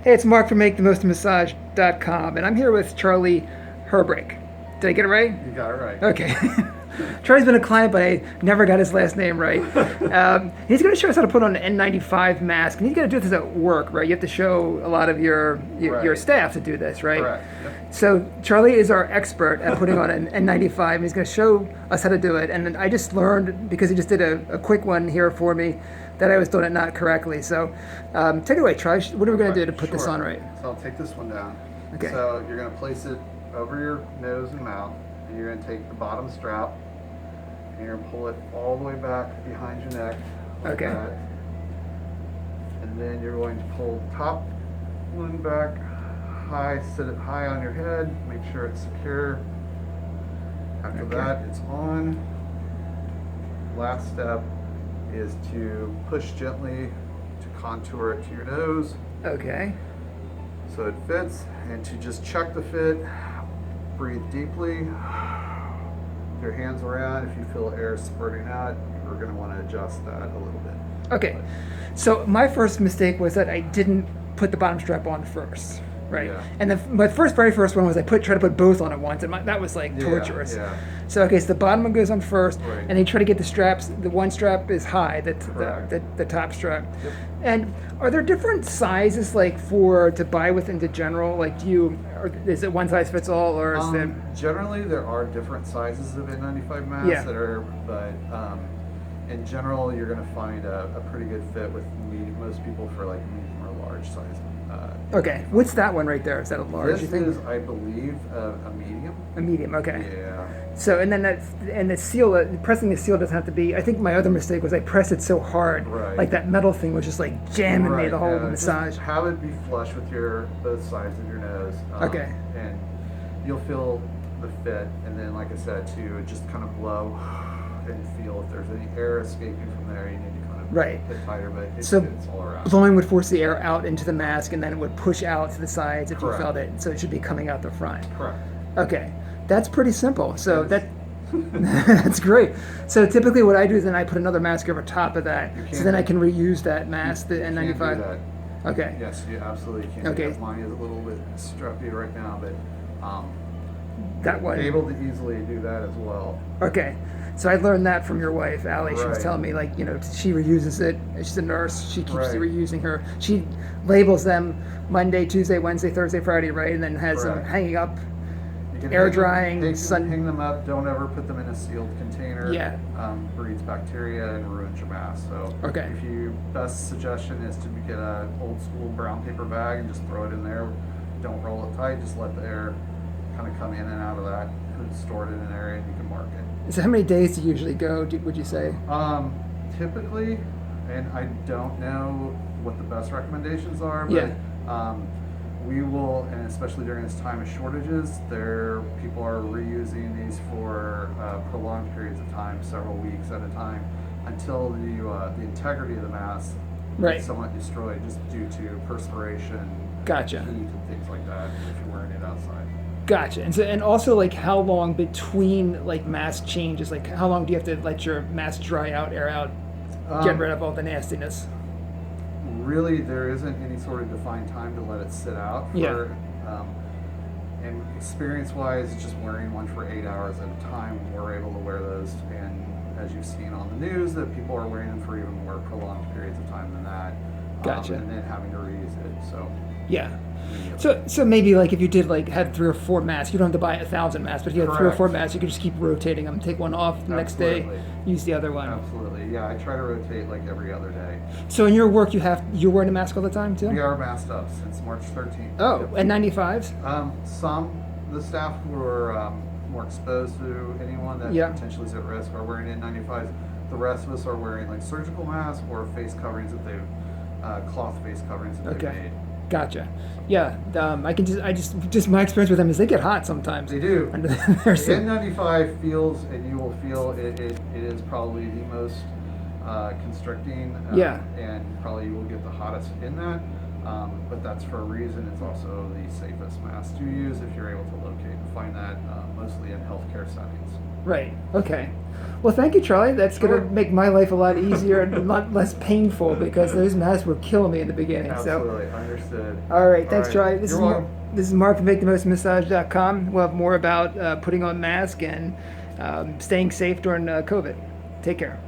Hey, it's Mark from MakeTheMostOfMassage.com, and I'm here with Charlie Herbrick. Did I get it right? You got it right. Okay. Charlie's been a client, but I never got his last name right. He's going to show us how to put on an N95 mask, and he's going to do this at work, right? You have to show a lot of your Right. staff to do this, right? Correct. Yep. So Charlie is our expert at putting on an N95, and he's going to show us how to do it. And then I just learned, because he just did a quick one here for me, that I was doing it not correctly. So take it away, Charlie. What are we going to do to put this Sure. on right? So I'll take this one down. Okay. So you're going to place it over your nose and mouth, and you're going to take the bottom strap, and you're going to pull it all the way back behind your neck, like Okay. that. And then you're going to pull the top one back high, sit it high on your head, make sure it's secure. After Okay. that, it's on. Last step is to push gently to contour it to your nose Okay. so it fits, and to just check the fit, breathe deeply, your hands around. If you feel air spurting out, you're going to want to adjust that a little bit. Okay. So my first mistake was that I didn't put the bottom strap on first, right? Yeah. And my very first one was I tried to put both on at once, and that was like torturous. Yeah. So okay, so the bottom one goes on first, Right. and then you try to get the straps. The one strap is high, Correct. the top strap. Yep. And are there different sizes like to buy with into general? Like is it one size fits all, or is it? Generally, there are different sizes of N95 masks Yeah. but in general, you're going to find a pretty good fit with most people for like medium or large size. Okay, what's that one right there? Is that a large? This you think? is, I believe, a medium. A medium. Okay. Yeah. So and then the seal, pressing the seal doesn't have to be. I think my other mistake was I pressed it so hard, Right. like that metal thing was just like jamming me Right, the whole yeah, massage. Just have it be flush with both sides of your nose. Okay. And you'll feel the fit, and then, like I said, to just kind of blow and feel if there's any air escaping from there. You need to kind of Right. hit tighter, but it's So all around. blowing would force the air out into the mask, and then it would push out to the sides if Correct. you felt it. So it should be coming out the front. Correct. Okay, that's pretty simple. So Yes. that that's great. So typically, what I do is then I put another mask over top of that, You so can- then I can reuse that mask, the You can't do N95. that. Okay. Yes, you absolutely can. Okay. Because mine is a little bit strappy right now, but That one. able to easily do that as well. Okay. So I learned that from your wife, Allie. She was Right. telling me, like, she reuses it. She's a nurse. She keeps Right. reusing her. She labels them Monday, Tuesday, Wednesday, Thursday, Friday, right? And then has them Correct. hanging up. You can Air hang them- drying, hang them up. Don't ever put them in a sealed container. Yeah. Breeds bacteria and ruins your mask. So Okay. best suggestion is to get a old school brown paper bag and just throw it in there. Don't roll it tight. Just let the air kind of come in and out of that, and store it in an area, and you can mark it. So how many days do you usually go, would you say? Typically, and I don't know what the best recommendations are, but Yeah. we will, and especially during this time of shortages, people are reusing these for prolonged periods of time, several weeks at a time, until the integrity of the mask Right. is somewhat destroyed just due to perspiration, Gotcha. heat, and things like that if you're wearing it outside. Gotcha. And also, like, how long between, like, mask changes? Like, how long do you have to let your mask dry out, air out, get rid of all the nastiness? Really, there isn't any sort of defined time to let it sit out. Yeah. And experience-wise, just wearing one for 8 hours at a time, we're able to wear those. And as you've seen on the news, that people are wearing them for even more prolonged periods of time than that. Gotcha. And then having to reuse it. So. Yeah. So maybe, like, if you did, like, had 3 or 4 masks, you don't have to buy 1,000 masks, but if you had 3 or Correct. 4 masks, you could just keep rotating them, take one off the next day, Absolutely. use the other one. Absolutely, yeah. I try to rotate like every other day. So in your work, you're wearing a mask all the time too? We are masked up since March 13th. Oh, Yep. N95s? Some the staff who are more exposed to anyone that Yeah. potentially is at risk are wearing N95s. The rest of us are wearing like surgical masks or face coverings that they've cloth face coverings that they've Okay. made. Gotcha. Yeah, I just my experience with them is they get hot sometimes. They do. Under their The skin. N95 feels, and you will feel it is probably the most constricting. Yeah. And probably you will get the hottest in that. But that's for a reason. It's also the safest mask to use if you're able to locate and find that, mostly in healthcare settings. Right. Okay. Well, thank you, Charlie. That's Sure. going to make my life a lot easier and a lot less painful because those masks were killing me in the beginning. Absolutely, understood. So, all right. Thanks, All Charlie. right. This You're is welcome. This is Mark from MakeTheMostMassage.com. We'll have more about putting on masks and staying safe during COVID. Take care.